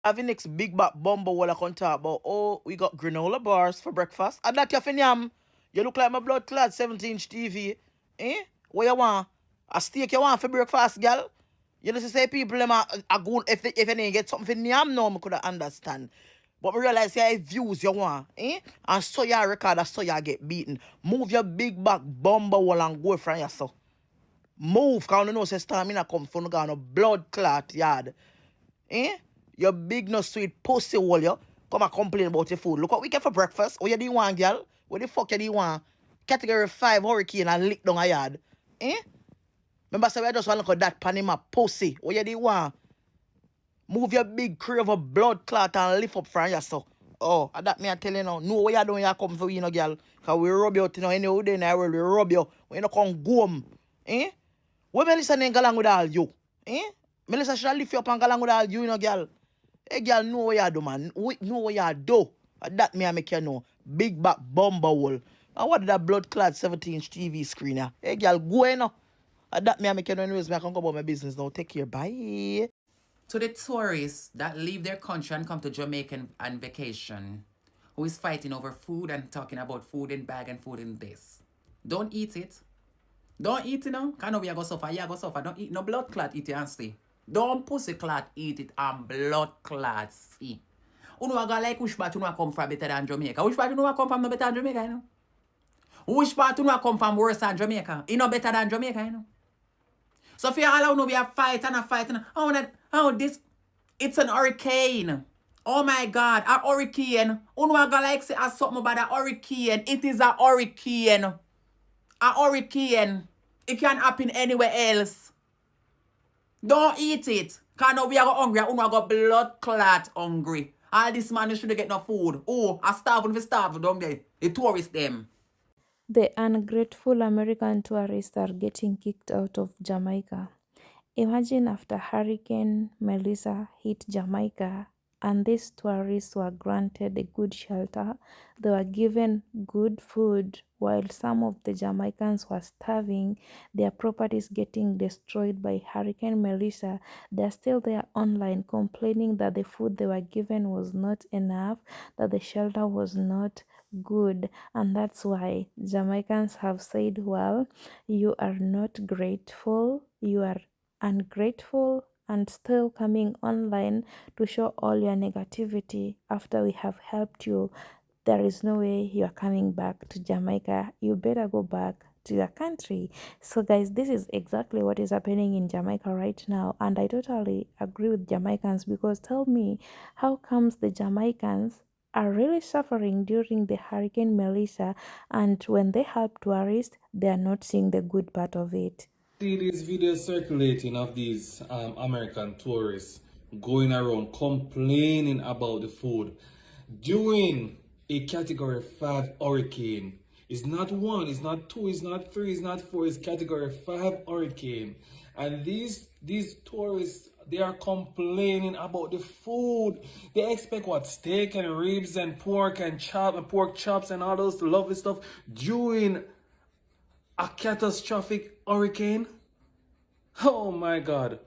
having next big back bumbo while I can talk about, oh, we got granola bars for breakfast. And that you fin yam. You look like my blood clot 17-inch TV. Eh? What you want? A steak you want for breakfast, girl? You know, say people them are good if they didn't get something for yam, no, I could understand. But I realize yeah, views you want, eh? And so you record, so you get beaten. Move your big back bumbo while and go from yourself. Move, because you know say stamina come from a blood clot yard. Eh? Your big no sweet pussy hole you. Come and complain about your food. Look what we get for breakfast. What you do want, girl? What the fuck you do want? Category 5 hurricane and lick down a yard. Eh? Remember say we just want to look at that Panama pussy. What you do want? Move your big crave of blood clot and lift up from yourself. Oh, that me I tell you now. No way you don't you come for you, know, girl. Because we rub you out, you know, any day in the world, we rub you. We don't come go home. Eh? Where Melissa ain't galang with all you? Eh? Melissa should lift you up and galang with all you, know, girl. Hey, girl, know what you do, man. Know what you do. That me I make you know. Big back bumble hole. And what did that blood clot 17-inch TV screen here? Hey, girl, go in now. That me I make you know anyways. Me I can go about my business now. Take care. Bye. To the tourists that leave their country and come to Jamaica and vacation, who is fighting over food and talking about food in bag and food in this. Don't eat it. Don't eat it now. Can't we go suffer? You go suffer. Don't eat no blood clot, eat it and stay. Don't pussy clot, eat it and blood clot, see. You know like which part you know come from better than Jamaica? Which part you know come from no better than Jamaica, you know? Which part you know come from worse than Jamaica? You know better than Jamaica, you know? So if you all know we are fighting and fighting, oh this, it's an hurricane. Oh my God, a hurricane. You know like say something about a hurricane. It is a hurricane. A hurricane. It can happen anywhere else. Don't eat it. Because now we are hungry. We are blood clot hungry. All this man should get no food. Oh, I starve down there. The tourists them. The ungrateful American tourists are getting kicked out of Jamaica. Imagine after Hurricane Melissa hit Jamaica and these tourists were granted a good shelter, they were given good food while some of the Jamaicans were starving, their properties getting destroyed by Hurricane Melissa. They're still there online complaining that the food they were given was not enough, that the shelter was not good, and that's why Jamaicans have said, well, you are not grateful, you are ungrateful, and still coming online to show all your negativity after we have helped you. There is no way you are coming back to Jamaica. You better go back to your country. So guys, this is exactly what is happening in Jamaica right now, and I totally agree with Jamaicans, because tell me, how comes the Jamaicans are really suffering during the Hurricane Melissa, and when they help tourists, they are not seeing the good part of it? See these videos circulating of these American tourists going around complaining about the food during a category 5 hurricane. It's not 1, it's not 2, it's not 3, it's not 4, it's category 5 hurricane. And these tourists, they are complaining about the food. They expect what? Steak and ribs and pork and pork chops and all those lovely stuff during a catastrophic hurricane? Oh my God.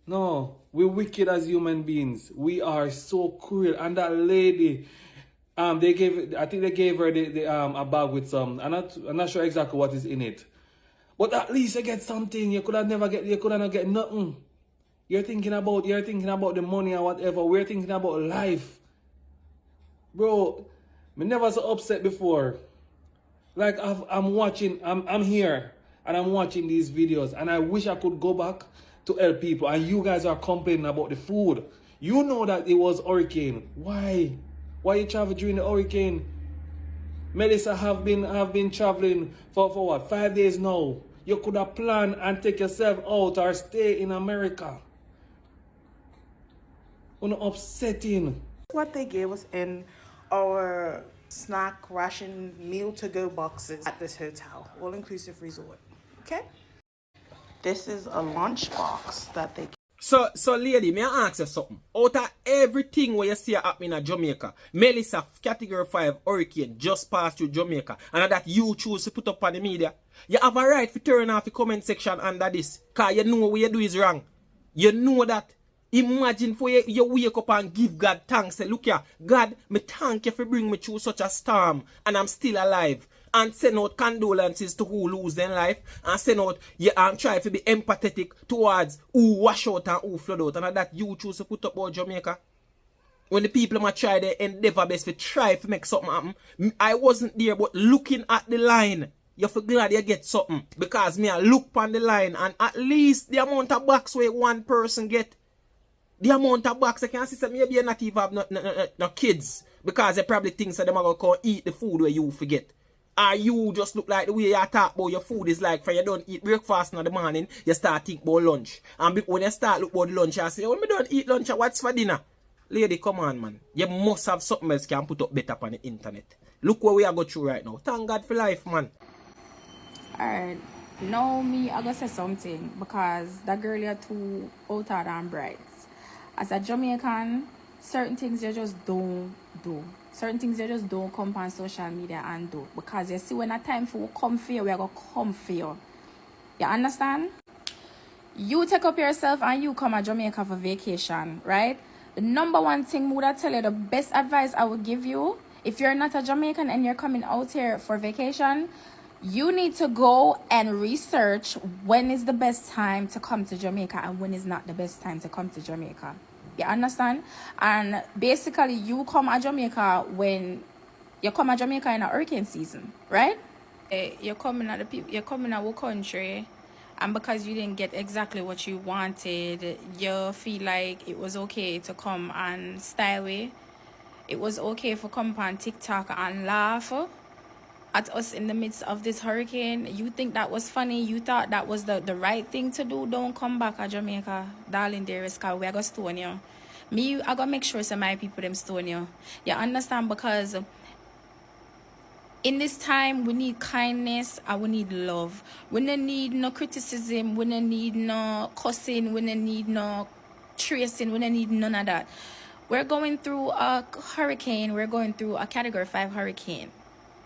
No, we're wicked as human beings. We are so cruel. And that lady, I think they gave her a bag with some, I'm not sure exactly what is in it. But at least you get something. You could not get nothing. You're thinking about the money or whatever. We're thinking about life. Bro, me never so upset before. Like I'm here and I'm watching these videos, and I wish I could go back to help people, and you guys are complaining about the food. You know that it was hurricane. Why you travel during the hurricane? Melissa have been traveling for what, 5 days now. You could have planned and take yourself out or stay in America. Upsetting. What they gave us in our snack ration meal to go boxes at this hotel, all-inclusive resort. Okay, this is a lunch box that they So lady, may I ask you something? Out of everything where you see happening in Jamaica, Melissa category 5 hurricane just passed through Jamaica, and that you choose to put up on the media, you have a right to turn off the comment section under this, because you know what you do is wrong. You know that Imagine for you wake up and give God thanks. Say, look here, God, me thank you for bringing me through such a storm and I'm still alive. And send out condolences to who lose their life. And send out, yeah, and try to be empathetic towards who wash out and who flood out. And that you choose to put up about Jamaica. When the people might try their endeavor best to try to make something happen. I wasn't there, but looking at the line, you're for glad you get something. Because me I look on the line and at least the amount of box where one person get, the amount of box I can see maybe you not even have no kids. Because they probably think that them are going to eat the food where you forget. Or you just look like the way you talk about your food is like for you don't eat breakfast in the morning, you start think about lunch. And when you start look about lunch, you say, oh, me don't eat lunch, what's for dinner? Lady, come on, man. You must have something else can put up better on the internet. Look where we are going through right now. Thank God for life, man. Alright, now me I gonna say something because that girl you're too out and bright. As a Jamaican, certain things you just don't do. Certain things you just don't come on social media and do. Because you see when a time for come for you, we're gonna come for you. You understand? You take up yourself and you come to Jamaica for vacation, right? The number one thing would I tell you, the best advice I would give you, if you're not a Jamaican and you're coming out here for vacation, you need to go and research when is the best time to come to Jamaica and when is not the best time to come to Jamaica. You understand? And basically, you come to Jamaica when you come to Jamaica in a hurricane season, right? You're coming at our country, and because you didn't get exactly what you wanted, you feel like it was okay to come and style it. It was okay for come on TikTok and laugh at us in the midst of this hurricane. You think that was funny? You thought that was the right thing to do? Don't come back to Jamaica, darling dearest, because we're going to stone you. Me, I going to make sure some my people them stone you. You understand? Because in this time, we need kindness and we need love. We don't need no criticism. We don't need no cussing. We don't need no tracing. We don't need none of that. We're going through a hurricane. We're going through a Category 5 hurricane.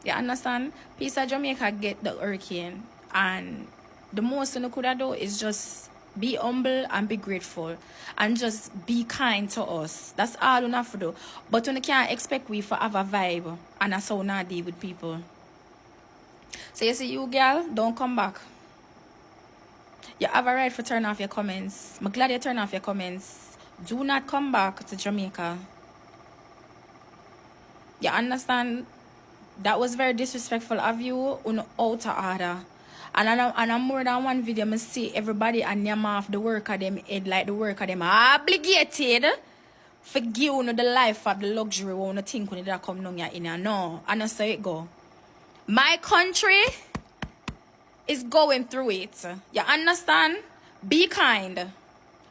You understand? Peace of Jamaica get the hurricane. And the most you could do is just be humble and be grateful. And just be kind to us. That's all you have to do. But you can't expect we to have a vibe. And that's how we not deal with people. So you see, you girl, don't come back. You have a right to turn off your comments. I'm glad you turn off your comments. Do not come back to Jamaica. You understand? That was very disrespectful of you on out of order. And I'm more than one video, I see everybody and them off the work of them head like the work of them obligated for give you the life of the luxury when you think when that come down here in. No, and that's how it go. My country is going through it. You understand? Be kind.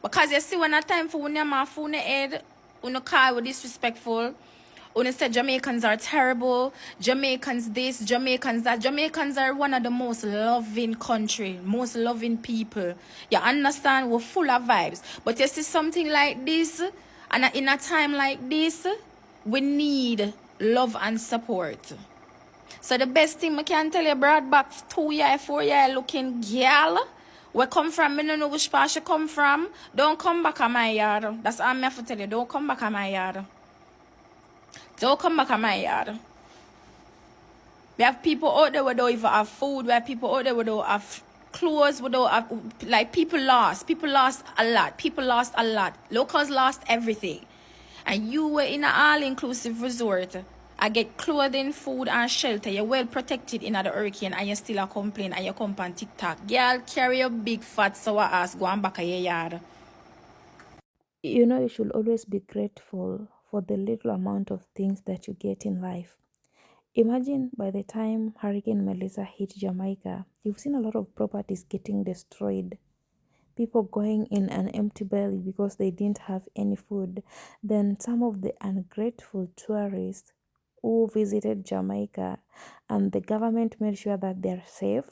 Because you see when a time for when you're off on the head, when you call with disrespectful, when you say Jamaicans are terrible, Jamaicans this, Jamaicans that. Jamaicans are one of the most loving country, most loving people. You understand? We're full of vibes. But you see something like this, and in a time like this, we need love and support. So the best thing I can tell you, brought back 2 year, 4 year looking girl, where come from, I don't know which part she come from. Don't come back on my yard. That's all I have to tell you. Don't come back on my yard. Don't come back on my yard. We have people out there who don't even have food. We have people out there who don't have clothes. We don't have, like, people lost. People lost a lot. People lost a lot. Locals lost everything. And you were in an all-inclusive resort. I get clothing, food, and shelter. You're well protected in the hurricane, and you still a complain, and you come on TikTok. Girl, carry your big fat sour ass, go and back a your yard. You know, you should always be grateful for the little amount of things that you get in life. Imagine by the time Hurricane Melissa hit Jamaica, you've seen a lot of properties getting destroyed. People going in an empty belly because they didn't have any food. Then some of the ungrateful tourists who visited Jamaica, and the government made sure that they're safe.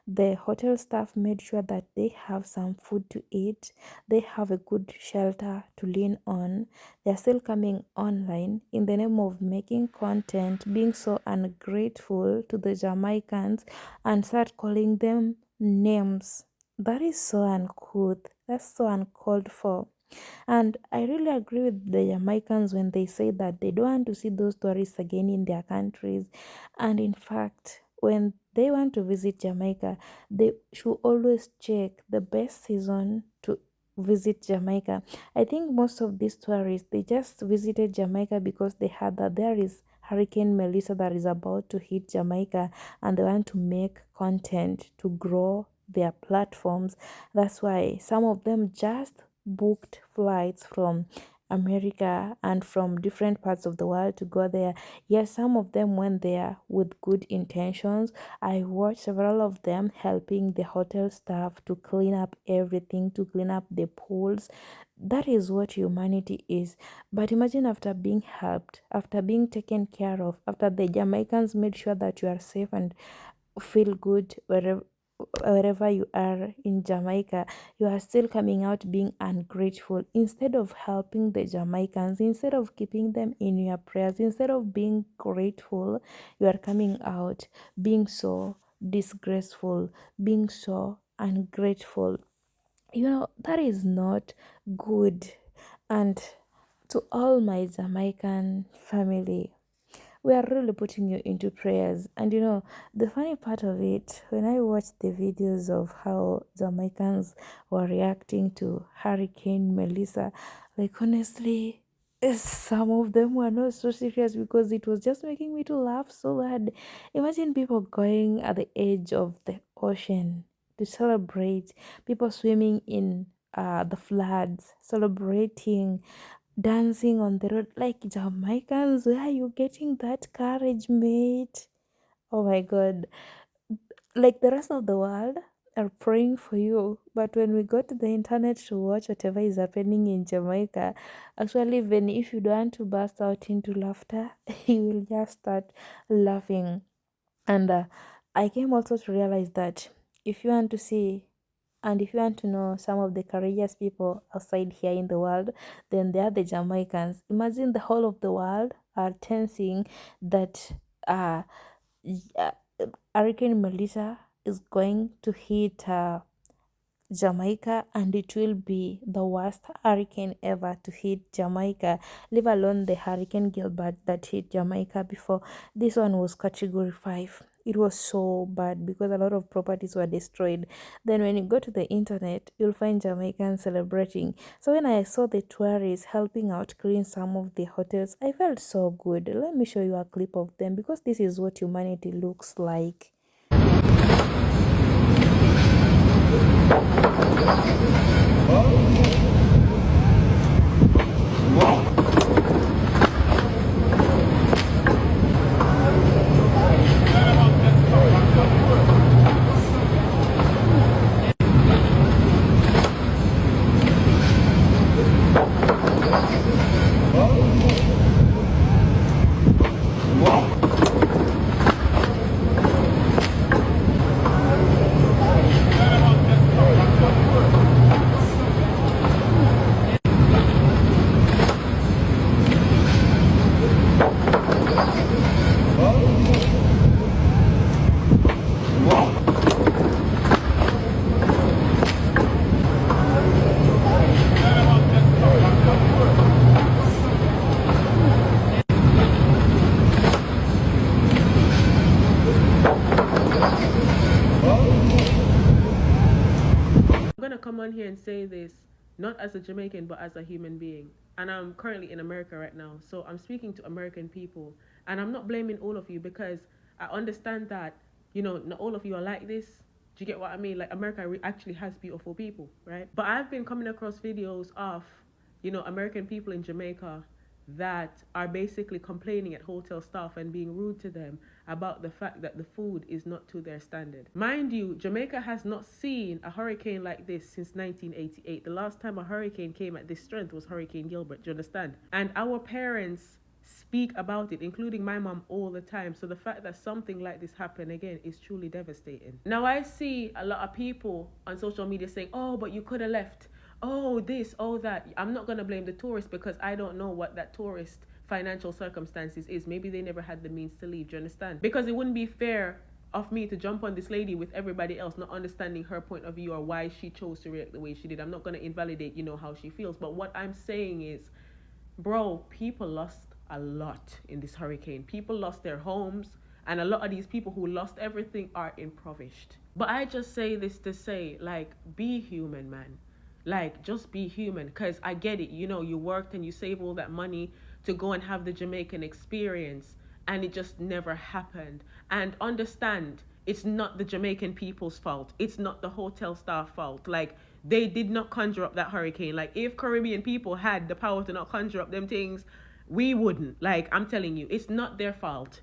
The hotel staff made sure that they have some food to eat, they have a good shelter to lean on. They're still coming online in the name of making content, being so ungrateful to the Jamaicans, and start calling them names. That is so uncouth. That's so uncalled for. And I really agree with the Jamaicans when they say that they don't want to see those tourists again in their countries. And in fact, when they want to visit Jamaica, they should always check the best season to visit Jamaica. I think most of these tourists they just visited Jamaica because they heard that there is Hurricane Melissa that is about to hit Jamaica and they want to make content to grow their platforms. That's why some of them just booked flights from America and from different parts of the world to go there. Yes, some of them went there with good intentions. I watched several of them helping the hotel staff to clean up everything, to clean up the pools. That is what humanity is. But imagine after being helped, after being taken care of, after the Jamaicans made sure that you are safe and feel good wherever you are in Jamaica, you are still coming out being ungrateful. Instead of helping the Jamaicans, instead of keeping them in your prayers, instead of being grateful, you are coming out being so disgraceful, being so ungrateful. That is not good. And to all my Jamaican family, we are really putting you into prayers. And the funny part of it, when I watched the videos of how Jamaicans were reacting to Hurricane Melissa, like honestly, some of them were not so serious because it was just making me to laugh so hard. Imagine people going at the edge of the ocean to celebrate, people swimming in the floods, celebrating, dancing on the road like Jamaicans. Where are you getting that courage, mate? Oh my god. Like the rest of the world are praying for you. But when we go to the internet to watch whatever is happening in Jamaica, actually, even if you don't want to burst out into laughter, you will just start laughing. And I came also to realize that if you want to see and if you want to know some of the courageous people outside here in the world, then they are the Jamaicans. Imagine the whole of the world are tensing that uh, y- Hurricane Melissa is going to hit Jamaica, and it will be the worst hurricane ever to hit Jamaica, leave alone the Hurricane Gilbert that hit Jamaica before. This one was category 5. It was so bad because a lot of properties were destroyed. Then, when you go to the internet, you'll find Jamaicans celebrating. So, when I saw the tourists helping out clean some of the hotels, I felt so good. Let me show you a clip of them because this is what humanity looks like. I'm gonna come on here and say this not as a Jamaican but as a human being. And I'm currently in America right now, so I'm speaking to American people, and I'm not blaming all of you because I understand that not all of you are like this. Do you get what I mean? Like America actually has beautiful people, right? But I've been coming across videos of American people in Jamaica that are basically complaining at hotel staff and being rude to them about the fact that the food is not to their standard. Mind you, Jamaica has not seen a hurricane like this since 1988. The last time a hurricane came at this strength was Hurricane Gilbert, do you understand? And our parents speak about it, including my mom, all the time. So the fact that something like this happened again is truly devastating. Now I see a lot of people on social media saying, oh, but you could have left. Oh, this, oh, that. I'm not going to blame the tourist because I don't know what that tourist financial circumstances is. Maybe they never had the means to leave. Do you understand? Because it wouldn't be fair of me to jump on this lady with everybody else, not understanding her point of view or why she chose to react the way she did. I'm not going to invalidate, how she feels. But what I'm saying is, bro, people lost a lot in this hurricane. People lost their homes, and a lot of these people who lost everything are impoverished. But I just say this to say, like, be human, man. Like, just be human. Because I get it, you worked and you saved all that money to go and have the Jamaican experience, and it just never happened. And understand, it's not the Jamaican people's fault. It's not the hotel staff fault. Like, they did not conjure up that hurricane. Like, if Caribbean people had the power to not conjure up them things, we wouldn't. Like, I'm telling you, it's not their fault.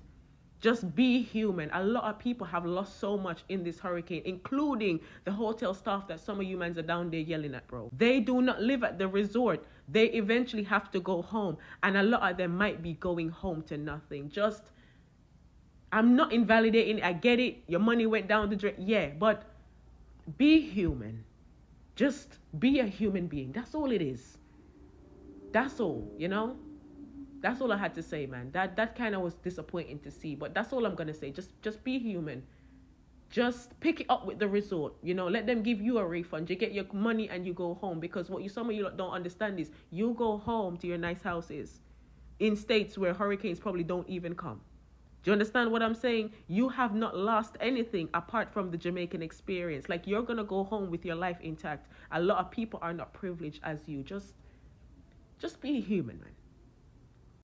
Just be human. A lot of people have lost so much in this hurricane, including the hotel staff that some of you mans are down there yelling at, bro. They do not live at the resort. They eventually have to go home, and a lot of them might be going home to nothing. Just, I'm not invalidating. I get it. Your money went down the drain. Yeah, but be human. Just be a human being. That's all it is. That's all. That's all I had to say, man. That kind of was disappointing to see, but that's all I'm gonna say. Just be human. Just pick it up with the resort. Let them give you a refund. You get your money and you go home, because what some of you don't understand is you go home to your nice houses in states where hurricanes probably don't even come. Do you understand what I'm saying? You have not lost anything apart from the Jamaican experience. Like, you're gonna go home with your life intact. A lot of people are not privileged as you. Just be human, man.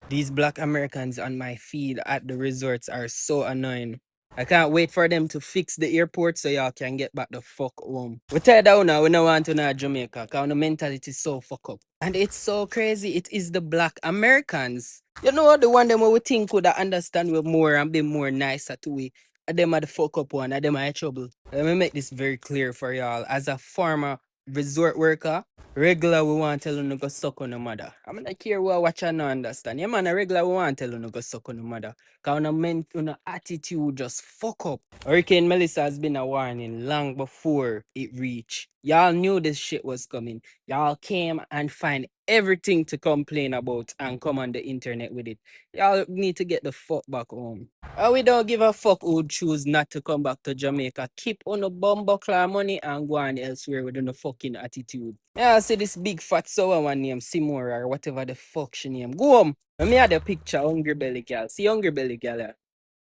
These black Americans on my feed at the resorts are so annoying. I can't wait for them to fix the airport so y'all can get back the fuck home. We tell down now, we don't want to know Jamaica, because the mentality is so fuck up. And it's so crazy, it is the black Americans. The one them we think would understand we more and be more nicer to we. And them are the fuck up one, and them are in trouble. Let me make this very clear for y'all. As a former resort worker, regular we want tell you no go suck on the mother. I'm not care what watch and no understand. Yeah man, a regular we want tell you no go suck on the mother. Cause on attitude just fuck up. Hurricane Melissa has been a warning long before it reached. Y'all knew this shit was coming. Y'all came and find everything to complain about and come on the internet with it. Y'all need to get the fuck back home. We don't give a fuck who choose not to come back to Jamaica. Keep on the bumbuckler money and go on elsewhere with no fucking attitude. Yeah, I see this big fat sour one name, Simora or whatever the fuck she name. Go home. Let me have the picture, Hungry Belly Girl. See Hungry Belly Girl.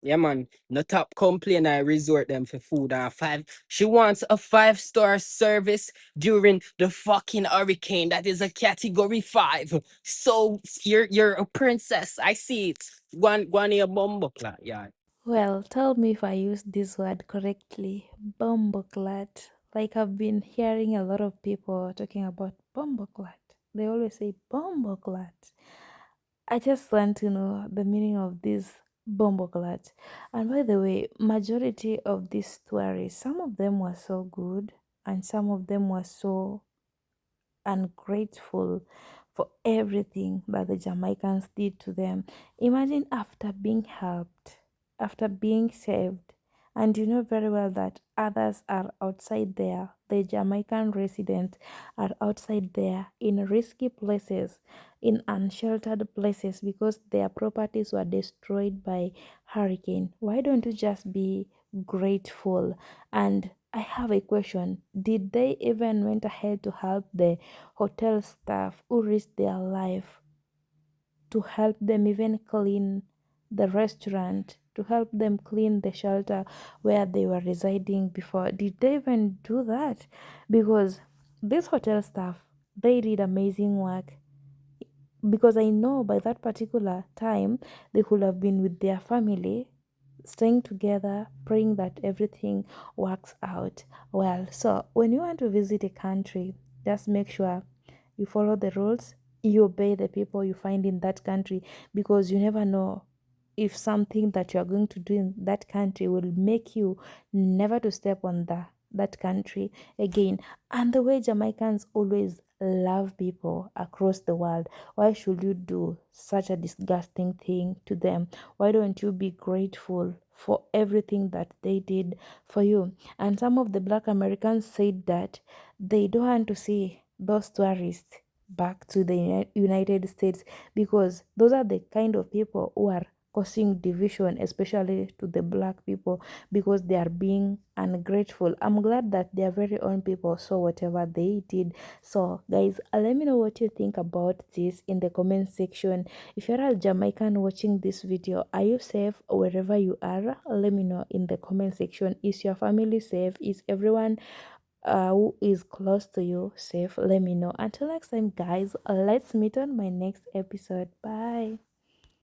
Yeah, man. No top complain. I resort them for food and five. She wants a 5-star service during the fucking hurricane. That is a category 5. So you're a princess. I see it. One your bumbuckler. Yeah. Well, tell me if I used this word correctly. Bomboclat. Like, I've been hearing a lot of people talking about bomboclat. They always say bomboclat. I just want to know the meaning of this bomboclat. And by the way, majority of these tourists, some of them were so good and some of them were so ungrateful for everything that the Jamaicans did to them. Imagine after being helped, after being saved, and you know very well that others are outside there. The Jamaican residents are outside there in risky places, in unsheltered places because their properties were destroyed by hurricane. Why don't you just be grateful? And I have a question. Did they even went ahead to help the hotel staff who risked their life to help them even clean the restaurant, to help them clean the shelter where they were residing before? Did they even do that? Because this hotel staff, they did amazing work, because I know by that particular time they could have been with their family, staying together, praying that everything works out well. So, when you want to visit a country, just make sure you follow the rules, you obey the people you find in that country, because you never know if something that you are going to do in that country will make you never to step on that country again. And the way Jamaicans always love people across the world, why should you do such a disgusting thing to them? Why don't you be grateful for everything that they did for you? And some of the black Americans said that they don't want to see those tourists back to the United States, because those are the kind of people who are causing division, especially to the black people, because they are being ungrateful. I'm glad that their very own people saw whatever they did. So guys, let me know what you think about this in the comment section. If you're a Jamaican watching this video, are you safe wherever you are? Let me know in the comment section. Is your family safe? Is everyone who is close to you safe? Let me know. Until next time guys, let's meet on my next episode. Bye.